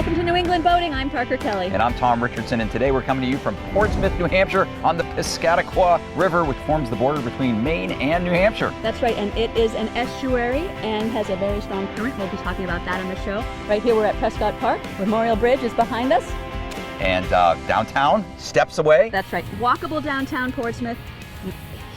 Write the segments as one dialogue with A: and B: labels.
A: Welcome to New England Boating. I'm Parker Kelly.
B: And I'm Tom Richardson, and today we're coming to you from Portsmouth, New Hampshire on the Piscataqua River, which forms the border between Maine and New Hampshire.
A: That's right, and it is an estuary and has a very strong current. We'll be talking about that on the show. Right here we're at Prescott Park. Memorial Bridge is behind us.
B: And downtown, steps away.
A: That's right, walkable downtown Portsmouth,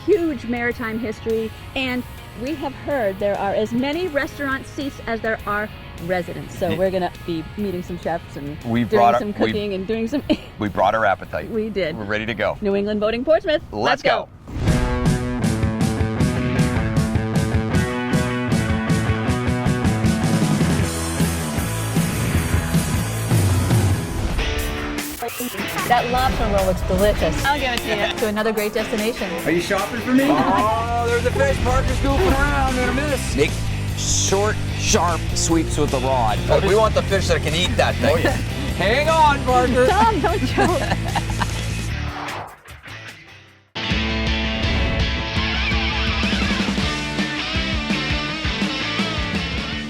A: huge maritime history, and we have heard there are as many restaurant seats as there are residents. So we're going to be meeting some chefs and doing some cooking and doing some...
B: We brought our appetite.
A: We did.
B: We're ready to go.
A: New England Boating Portsmouth.
B: Let's go.
A: That lobster roll looks delicious. I'll give it to you. To another great destination.
B: Are you shopping for me? Oh, there's a fish. Parker's goofing around. I'm gonna miss. Make short, sharp sweeps with the rod. We want the fish that can eat that thing. Oh, yeah. Hang on, Parker.
A: Tom, don't joke.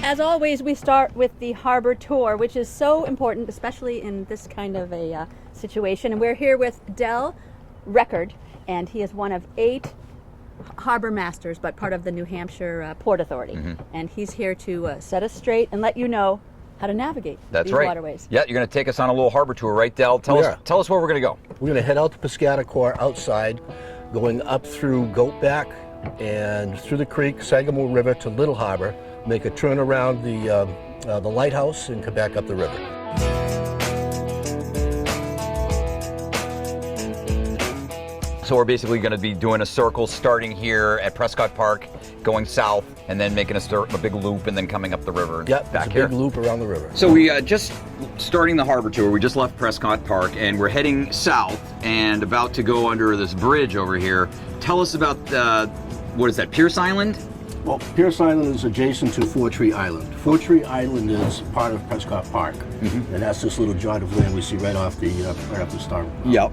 A: As always, we start with the harbor tour, which is so important, especially in this kind of a situation. And we're here with Del Record, and he is one of 8 harbor masters, but part of the New Hampshire Port Authority. And he's here to set us straight and let you know how to navigate these waterways.
B: Yeah, you're going to take us on a little harbor tour, right, Del? Tell us where we're going to go.
C: We're going to head out to Piscataqua outside, going up through Goatback and through the creek, Sagamore River to Little Harbor, make a turn around the lighthouse and come back up the river.
B: So we're basically going to be doing a circle starting here at Prescott Park, going south, and then making a big loop and then coming up the river.
C: Yep,
B: back
C: it's a
B: here.
C: big loop around the river.
B: So we just starting the harbor tour. We just left Prescott Park and we're heading south and about to go under this bridge over here. Tell us about, what is that, Pierce Island?
C: Well, Pierce Island is adjacent to Four Tree Island. Four Tree Island is part of Prescott Park, and that's this little jot of land we see right off the start.
B: Yep.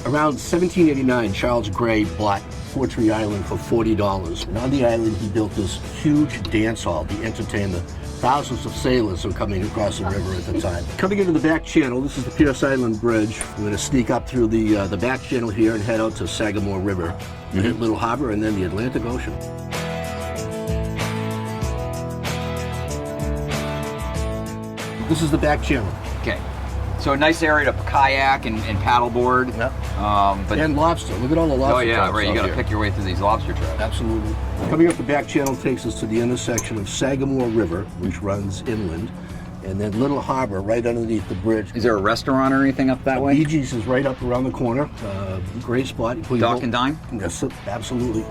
C: Around 1789, Charles Gray bought Four Tree Island for $40. And on the island, he built this huge dance hall to entertain the thousands of sailors who were coming across the river at the time. Coming into the back channel, this is the Pierce Island Bridge. We're going to sneak up through the back channel here and head out to Sagamore River, hit Little Harbor, and then the Atlantic Ocean. This is the back channel.
B: Okay. So a nice area to kayak and paddleboard.
C: Yep.
B: But
C: and lobster. Look at all the lobster.
B: Oh yeah,
C: traps
B: right. You got to pick your way through these lobster traps.
C: Absolutely. Coming up the back channel takes us to the intersection of Sagamore River, which runs inland, and then Little Harbor right underneath the bridge.
B: Is there a restaurant or anything up that way?
C: Bee Gees is right up around the corner. Great spot.
B: Dock and dine?
C: Yes, absolutely.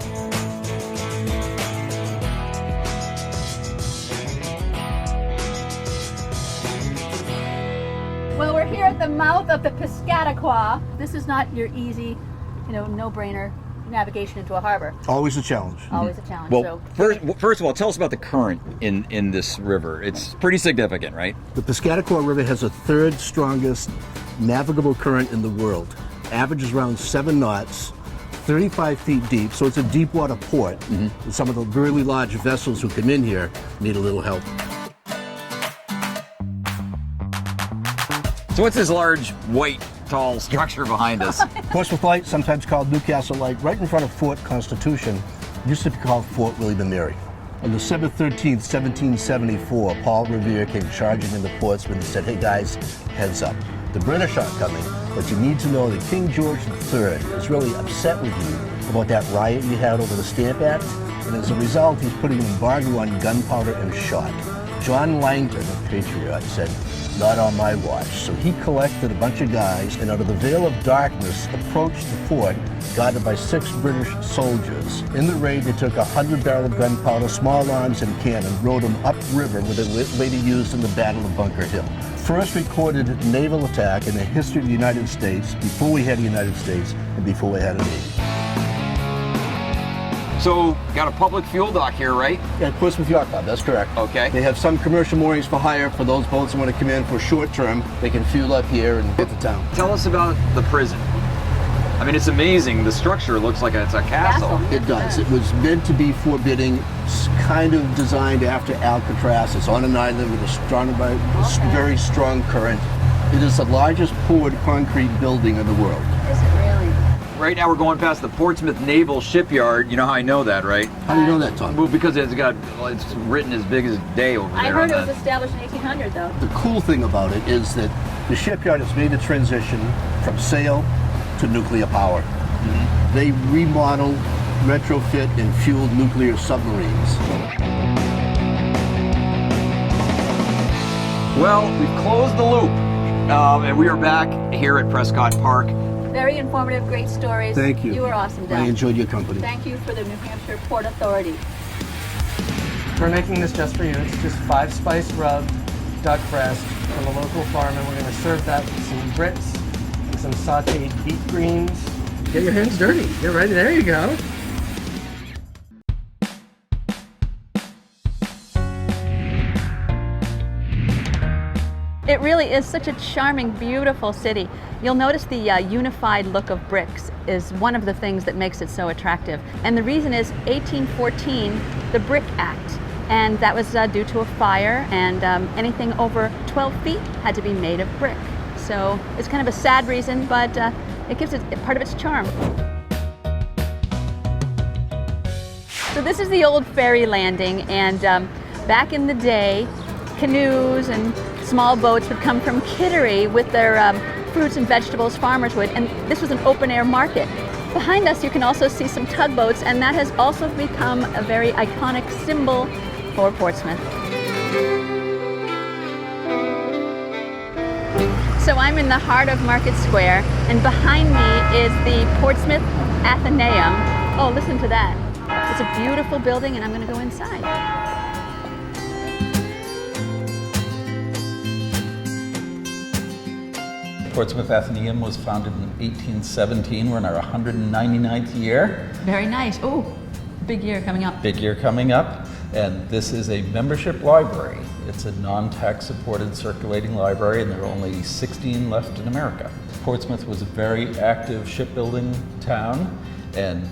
A: Well, we're here at the mouth of the Piscataqua. This is not your easy, no-brainer navigation into a harbor.
C: Always a challenge.
A: Always a challenge.
B: Well, first of all, tell us about the current in this river. It's pretty significant, right?
C: The Piscataqua River has the 3rd strongest navigable current in the world. Averages around 7 knots, 35 feet deep, so it's a deep water port. And some of the really large vessels who come in here need a little help.
B: So what's this large, white, tall structure behind us?
C: Portsmouth Light, sometimes called Newcastle Light, right in front of Fort Constitution, used to be called Fort William and Mary. On December 13th, 1774, Paul Revere came charging into Portsmouth and said, "Hey guys, heads up. The British aren't coming, but you need to know that King George III is really upset with you about that riot you had over the Stamp Act, and as a result, he's putting an embargo on gunpowder and shot." John Langdon, a patriot, said, "Not on my watch." So he collected a bunch of guys and out of the veil of darkness approached the fort, guarded by 6 British soldiers. In the raid, they took 100 barrels of gunpowder, small arms, and cannon, rode them upriver where they were later used in the Battle of Bunker Hill. First recorded naval attack in the history of the United States, before we had the United States and before we had a Navy.
B: So, got a public fuel dock here, right?
C: Yeah, Portsmouth Yacht Club, that's correct.
B: Okay.
C: They have some commercial moorings for hire for those boats who want to come in for short term. They can fuel up here and get to town.
B: Tell us about the prison. I mean, it's amazing. The structure looks like it's a castle.
C: It does. It was meant to be forbidding. It's kind of designed after Alcatraz. It's on an island with a very strong current. It is the largest poured concrete building in the world.
A: Is it really?
B: Right now we're going past the Portsmouth Naval Shipyard. You know how I know that, right?
C: How do you know that, Tom?
B: Well, because it's written as big as day over there.
A: I heard it
B: on
A: was established in 1800, though.
C: The cool thing about it is that the shipyard has made a transition from sail to nuclear power.
B: Mm-hmm.
C: They remodeled, retrofit, and fueled nuclear submarines.
B: Well, we've closed the loop, and we are back here at Prescott Park.
A: Very informative, great stories.
C: Thank you.
A: You were awesome, Del.
C: I enjoyed your company.
A: Thank you for the New Hampshire Port Authority.
D: We're making this just for you. It's just 5-spice rubbed duck breast from a local farm, and we're going to serve that with some grits and some sauteed beet greens. Get your hands dirty. Get ready. There you go.
A: It really is such a charming, beautiful city. You'll notice the unified look of bricks is one of the things that makes it so attractive. And the reason is 1814, the Brick Act. And that was due to a fire, and anything over 12 feet had to be made of brick. So it's kind of a sad reason, but it gives it part of its charm. So this is the old ferry landing, and back in the day, canoes and small boats would come from Kittery with their fruits and vegetables farmers would, and this was an open air market. Behind us you can also see some tugboats, and that has also become a very iconic symbol for Portsmouth. So I'm in the heart of Market Square, and behind me is the Portsmouth Athenaeum. Oh, listen to that. It's a beautiful building, and I'm going to go inside.
E: Portsmouth Athenaeum was founded in 1817. We're in our 199th year.
A: Very nice. Oh, big year coming up.
E: Big year coming up. And this is a membership library. It's a non-tax supported circulating library, and there are only 16 left in America. Portsmouth was a very active shipbuilding town, and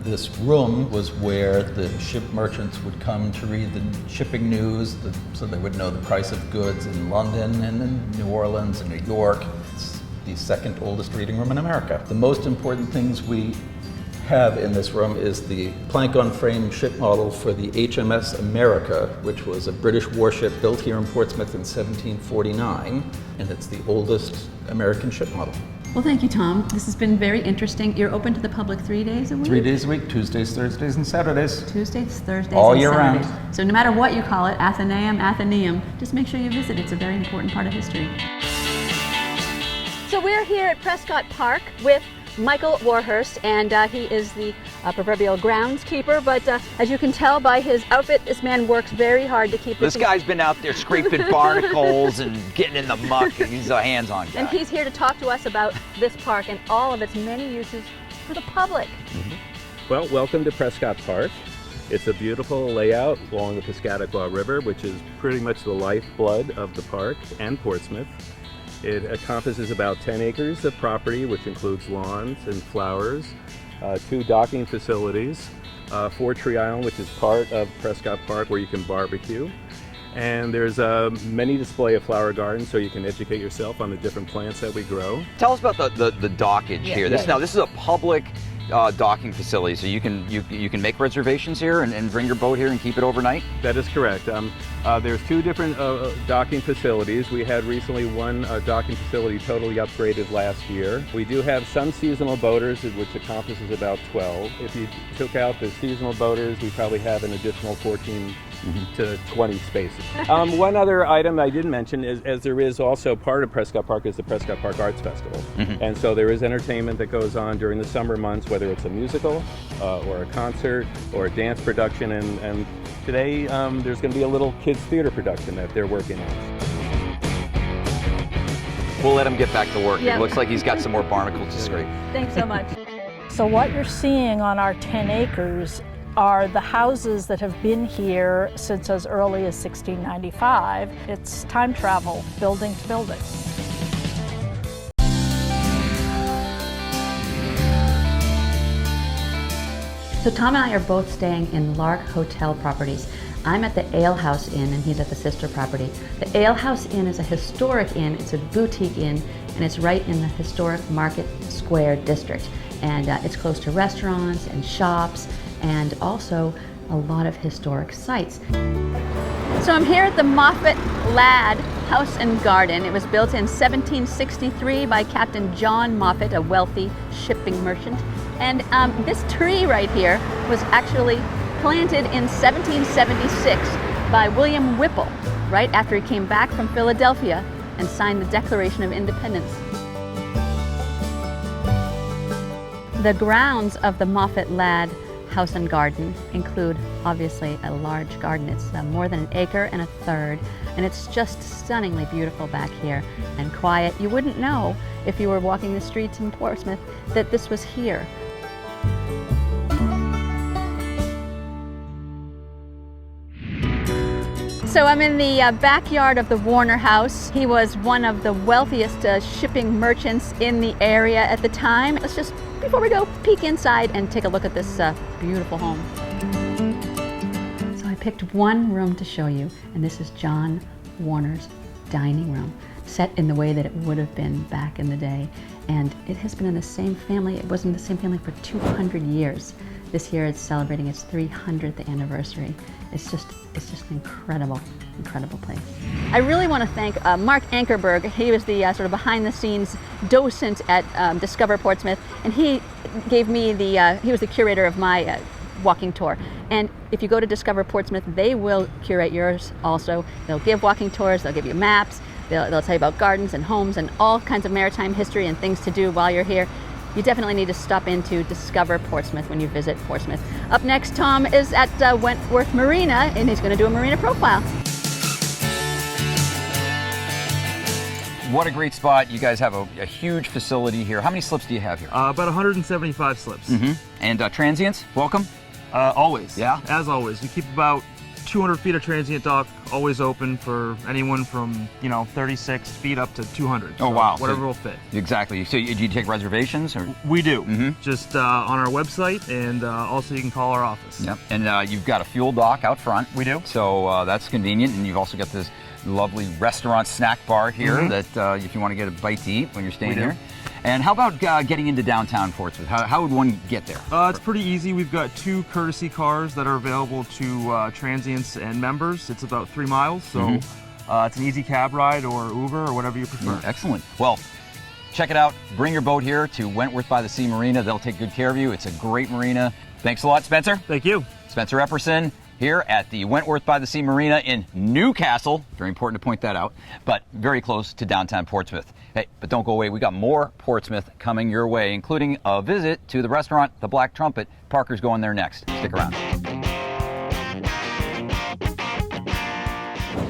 E: this room was where the ship merchants would come to read the shipping news, so they would know the price of goods in London and in New Orleans and New York. It's the second oldest reading room in America. The most important things we have in this room is the plank-on-frame ship model for the HMS America, which was a British warship built here in Portsmouth in 1749, and it's the oldest American ship model.
A: Well, thank you, Tom. This has been very interesting. You're open to the public 3 days a week?
E: 3 days a week, Tuesdays, Thursdays, and Saturdays.
A: Tuesdays, Thursdays,
E: All
A: and
E: year
A: Saturdays.
E: round.
A: So no matter what you call it, Athenaeum, just make sure you visit. It's a very important part of history. So we're here at Prescott Park with Michael Warhurst, and he is the proverbial groundskeeper, but as you can tell by his outfit, this man works very hard to keep
B: This guy's been out there scraping barnacles and getting in the muck. He's a hands-on guy.
A: And he's here to talk to us about this park and all of its many uses for the public.
F: Well, welcome to Prescott Park. It's a beautiful layout along the Piscataqua River, which is pretty much the lifeblood of the park and Portsmouth. It encompasses about 10 acres of property, which includes lawns and flowers, 2 docking facilities, Fort Tree Island, which is part of Prescott Park where you can barbecue. And there's a many display of flower gardens, so you can educate yourself on the different plants that we grow.
B: Tell us about the dockage here. This is a public docking facility, so you can make reservations here and bring your boat here and keep it overnight?
F: That is correct. There's 2 different docking facilities. We had recently one docking facility totally upgraded last year. We do have some seasonal boaters, which encompasses about 12. If you took out the seasonal boaters, we probably have an additional 14 to 20 spaces. One other item I didn't mention is, as there is also part of Prescott Park, is the Prescott Park Arts Festival. And so there is entertainment that goes on during the summer months, whether it's a musical or a concert or a dance production. And today there's going to be a little kids theater production that they're working on.
B: We'll let him get back to work.
A: Yeah.
B: It looks like he's got some more barnacles to scrape.
A: Thanks so much.
G: So what you're seeing on our 10 acres are the houses that have been here since as early as 1695. It's time travel, building to building.
A: So Tom and I are both staying in Lark Hotel properties. I'm at the Ale House Inn and he's at the sister property. The Ale House Inn is a historic inn, it's a boutique inn, and it's right in the historic Market Square district. And it's close to restaurants and shops and also a lot of historic sites. So I'm here at the Moffat Ladd House and Garden. It was built in 1763 by Captain John Moffat, a wealthy shipping merchant. And this tree right here was actually planted in 1776 by William Whipple, right after he came back from Philadelphia and signed the Declaration of Independence. The grounds of the Moffat Ladd House and Garden include obviously a large garden. It's more than 1 1/4 acres, and it's just stunningly beautiful back here and quiet. You wouldn't know if you were walking the streets in Portsmouth that this was here. So I'm in the backyard of the Warner House. He was one of the wealthiest shipping merchants in the area at the time. Let's just, before we go, peek inside and take a look at this beautiful home. So I picked one room to show you, and this is John Warner's dining room, set in the way that it would have been back in the day. And it has been in the same family. It was in the same family for 200 years. This year it's celebrating its 300th anniversary. It's just an incredible place. I really want to thank Mark Ankerberg. He was the sort of behind-the-scenes docent at Discover Portsmouth, and he gave me he was the curator of my walking tour. And if you go to Discover Portsmouth, they will curate yours also. They'll give walking tours, they'll give you maps, they'll tell you about gardens and homes and all kinds of maritime history and things to do while you're here. You definitely need to stop into Discover Portsmouth when you visit Portsmouth. Up next, Tom is at Wentworth Marina, and he's going to do a marina profile.
B: What a great spot. You guys have a huge facility here. How many slips do you have here?
H: About 175 slips.
B: And transients, welcome?
H: Always.
B: Yeah?
H: As always. We keep about 200 feet of transient dock always open for anyone from, 36 feet up to 200.
B: Oh, wow.
H: Whatever will fit.
B: Exactly. So do you take reservations? Or?
H: We do. Just on our website, and also you can call our office.
B: Yep. And you've got a fuel dock out front.
H: We do.
B: So that's convenient. And you've also got this lovely restaurant snack bar here that if you want to get a bite to eat when you're staying here. And how about getting into downtown Portsmouth? How would one get there?
H: It's pretty easy. We've got 2 courtesy cars that are available to transients and members. It's about 3 miles, so it's an easy cab ride or Uber or whatever you prefer.
B: Excellent. Well, check it out. Bring your boat here to Wentworth by the Sea Marina. They'll take good care of you. It's a great marina. Thanks a lot, Spencer.
H: Thank you.
B: Spencer Epperson here at the Wentworth by the Sea Marina in Newcastle. Very important to point that out, but very close to downtown Portsmouth. Hey, but don't go away. We got more Portsmouth coming your way, including a visit to the restaurant, the Black Trumpet. Parker's going there next. Stick around.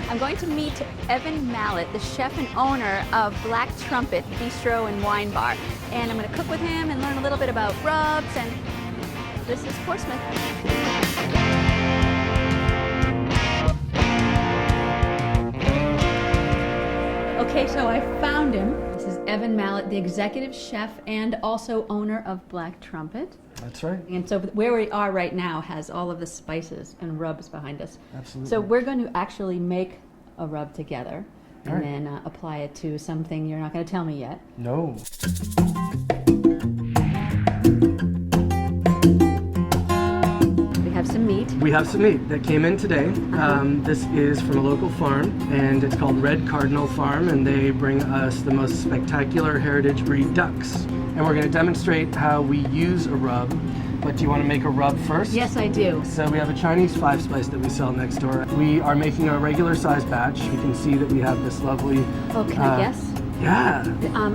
A: I'm going to meet Evan Mallett, the chef and owner of Black Trumpet Bistro and Wine Bar. And I'm going to cook with him and learn a little bit about rubs, and this is Portsmouth. Okay, so I found him. This is Evan Mallett, the executive chef and also owner of Black Trumpet.
D: That's right.
A: And so where we are right now has all of the spices and rubs behind us.
D: Absolutely.
A: So we're going to actually make a rub together and
D: All right.
A: then apply it to something you're not going to tell me yet.
D: No.
A: We have some meat.
D: We have some meat that came in today. This is from a local farm, and it's called Red Cardinal Farm, and they bring us the most spectacular heritage breed ducks. And we're going to demonstrate how we use a rub. But do you want to make a rub first?
A: Yes, I do.
D: So we have a Chinese 5-spice that we sell next door. We are making a regular size batch. You can see that we have this lovely...
A: Oh, can I guess?
D: Yeah.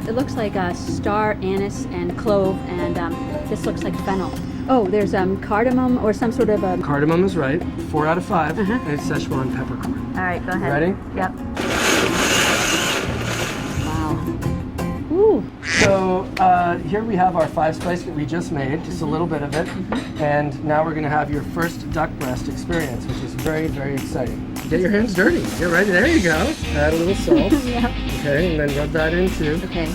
A: It looks like star anise and clove, and this looks like fennel. Oh, there's cardamom or some sort of a...
D: Cardamom is right. 4 out of 5. And it's Szechuan peppercorn.
A: All right, go ahead.
D: Ready?
A: Yep. Wow. Ooh.
D: So here we have our 5-spice that we just made, just a little bit of it. And now we're going to have your first duck breast experience, which is very, very exciting. Get your hands dirty. Get ready. There you go. Add a little salt.
A: Yep.
D: Okay, and then rub that in too.
A: Okay.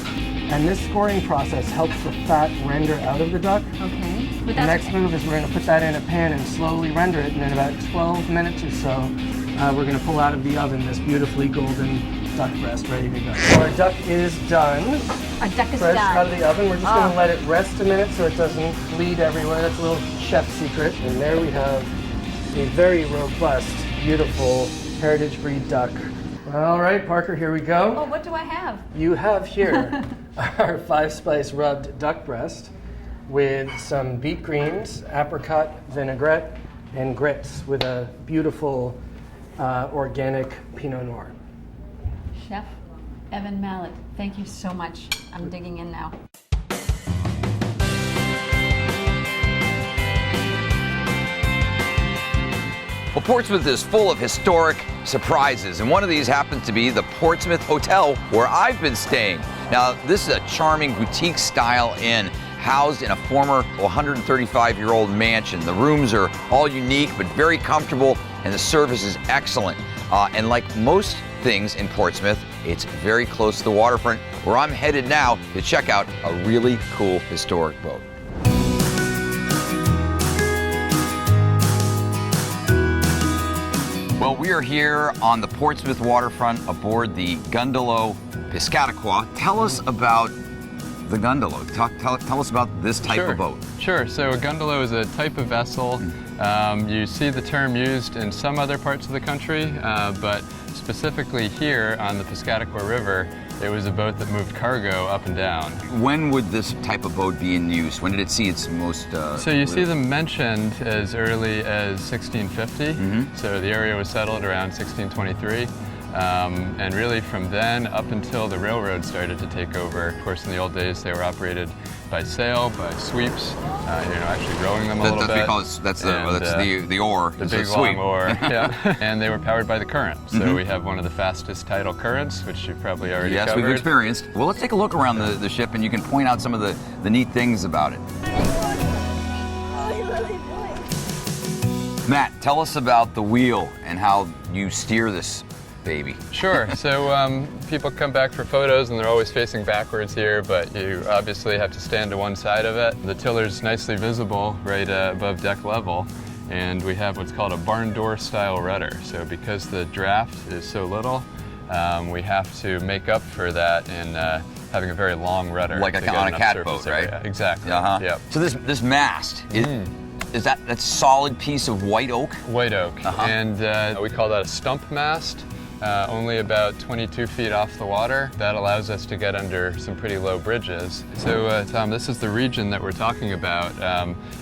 D: And this scoring process helps the fat render out of the duck.
A: Okay.
D: The next move is we're going to put that in a pan and slowly render it, and in about 12 minutes or so, we're going to pull out of the oven this beautifully golden duck breast ready to go. So our duck is done.
A: Our duck is
D: Fresh
A: done.
D: out of the oven. We're just going to let it rest a minute so it doesn't bleed everywhere. That's a little chef secret. And there we have a very robust, beautiful heritage breed duck. All right, Parker, here we go.
A: Oh, what do I have?
D: You have here our 5-spice rubbed duck breast with some beet greens, apricot vinaigrette, and grits with a beautiful organic Pinot Noir.
A: Chef Evan Mallett, thank you so much. I'm digging in now.
B: Well, Portsmouth is full of historic surprises, and one of these happens to be the Portsmouth Hotel, where I've been staying. Now, this is a charming boutique-style inn housed in a former 135-year-old mansion. The rooms are all unique but very comfortable, and the service is excellent. And like most things in Portsmouth, it's very close to the waterfront, where I'm headed now to check out a really cool historic boat. Well, we are here on the Portsmouth waterfront aboard the Gundalow Piscataqua. Tell us about the Gundalow. Tell us about this type of boat.
I: Sure. So a Gundalow is a type of vessel. You see the term used in some other parts of the country, but specifically here on the Piscataqua River, it was a boat that moved cargo up and down.
B: When would this type of boat be in use? When did it see its most...
I: So you see them mentioned as early as 1650. So the area was settled around 1623. And really from then up until the railroad started to take over. Of course, in the old days, they were operated by sail, by sweeps, actually rowing them a little bit.
B: That's the oar.
I: The big long oar, yeah. And they were powered by the current. So we have one of the fastest tidal currents, which you've probably already covered.
B: Yes, we've experienced. Well, let's take a look around the ship, and you can point out some of the neat things about it. Matt, tell us about the wheel and how you steer this baby.
I: Sure. So people come back for photos and they're always facing backwards here, but you obviously have to stand to one side of it. The tiller's nicely visible right above deck level, and we have what's called a barn door style rudder. So because the draft is so little, we have to make up for that in having a very long rudder.
B: Like on a catboat, right?
I: Area. Exactly.
B: Yep. So this mast, is that a solid piece of white oak?
I: White oak. And we call that a stump mast. Only about 22 feet off the water. That allows us to get under some pretty low bridges. So Tom, this is the region that we're talking about.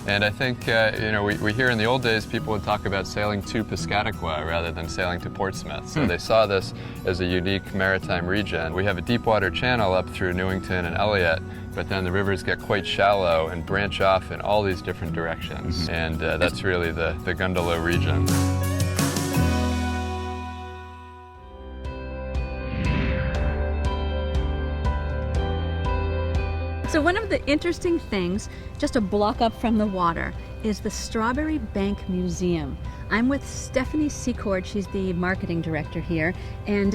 I: And I think, we hear in the old days people would talk about sailing to Piscataqua rather than sailing to Portsmouth. So they saw this as a unique maritime region. We have a deep water channel up through Newington and Elliott, but then the rivers get quite shallow and branch off in all these different directions. And that's really the Gundalow region.
A: So one of the interesting things, just a block up from the water, is the Strawbery Banke Museum. I'm with Stephanie Secord, she's the marketing director here, and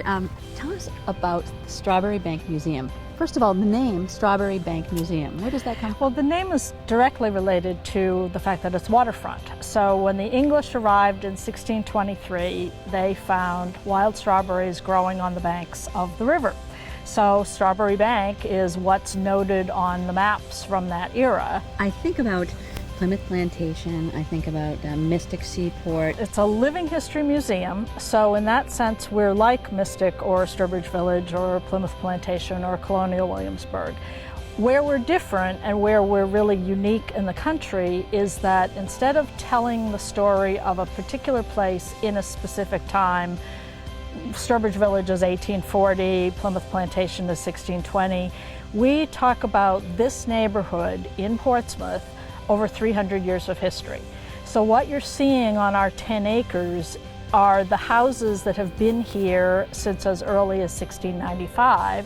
A: tell us about the Strawbery Banke Museum. First of all, the name Strawbery Banke Museum, where does that come from?
G: Well, the name is directly related to the fact that it's waterfront. So when the English arrived in 1623, they found wild strawberries growing on the banks of the river. So Strawbery Banke is what's noted on the maps from that era.
A: I think about Plymouth Plantation, I think about Mystic Seaport.
G: It's a living history museum, so in that sense we're like Mystic or Sturbridge Village or Plymouth Plantation or Colonial Williamsburg. Where we're different and where we're really unique in the country is that instead of telling the story of a particular place in a specific time, Sturbridge Village is 1840, Plymouth Plantation is 1620. We talk about this neighborhood in Portsmouth over 300 years of history. So what you're seeing on our 10 acres are the houses that have been here since as early as 1695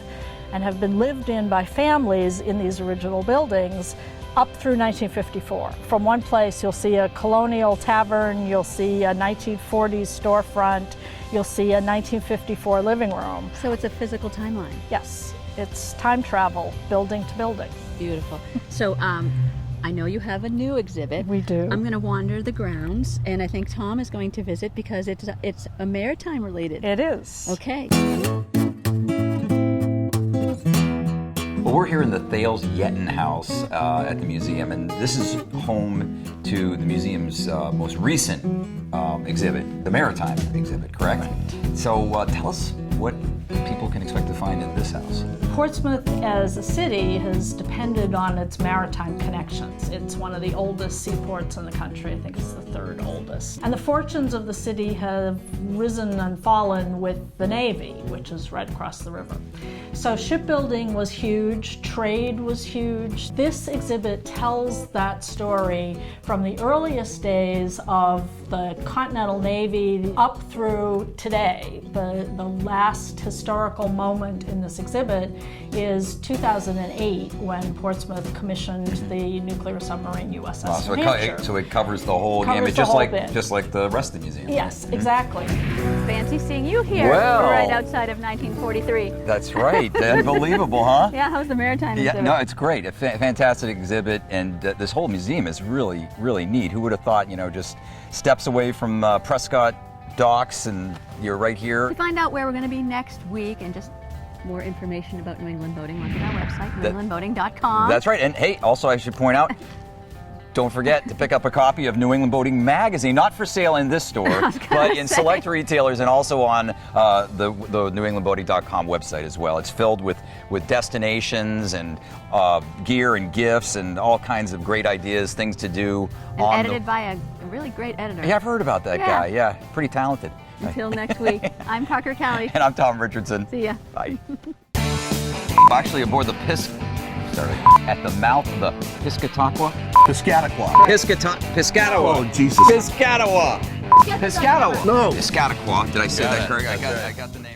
G: and have been lived in by families in these original buildings up through 1954. From one place you'll see a colonial tavern, you'll see a 1940s storefront, you'll see a 1954 living room.
A: So it's a physical timeline.
G: Yes, it's time travel, building to building.
A: Beautiful. So I know you have a new exhibit.
G: We do.
A: I'm going to wander the grounds, and I think Tom is going to visit because it's a maritime related.
G: It is.
A: Okay.
B: Well, we're here in the Thales Yetten House at the museum, and this is home to the museum's most recent exhibit, the maritime exhibit, correct? So tell us what people can expect to find in this house.
G: Portsmouth as a city has depended on its maritime connections. It's one of the oldest seaports in the country. I think it's the third oldest. And the fortunes of the city have risen and fallen with the Navy, which is right across the river. So shipbuilding was huge, trade was huge. This exhibit tells that story from the earliest days of the Continental Navy up through today. The last historical moment in this exhibit is 2008 when Portsmouth commissioned the nuclear submarine USS Hampshire.
B: So it covers the whole
G: Covers
B: gamut,
G: the whole bit.
B: just like the rest of the museum.
G: Yes, exactly.
A: Fancy seeing you here,
B: Well.
A: right outside of 1943.
B: That's right. Unbelievable, huh?
A: Yeah, how's the maritime
B: Yeah,
A: exhibit?
B: no, it's great. A fantastic exhibit, and this whole museum is really, really neat. Who would have thought, just steps away from Prescott docks, and you're right here.
A: To find out where we're going to be next week and just more information about New England boating, look at our website, newenglandboating.com.
B: That's right. And hey, also I should point out, don't forget to pick up a copy of New England Boating Magazine, not for sale in this store, but in select retailers and also on the newenglandboating.com website as well. It's filled with destinations and gear and gifts and all kinds of great ideas, things to do.
A: And edited by a really great editor.
B: Yeah, I've heard about that guy. Yeah, pretty talented.
A: Until next week, I'm Parker Kelly.
B: And I'm Tom Richardson.
A: See ya.
B: Bye. I'm actually aboard the at the mouth of the Piscataqua.
C: Piscataqua.
B: Piscataqua.
C: Oh, Jesus.
B: Piscataqua. Piscataqua.
C: No.
B: Piscataqua. Did I say that correct? I got the name.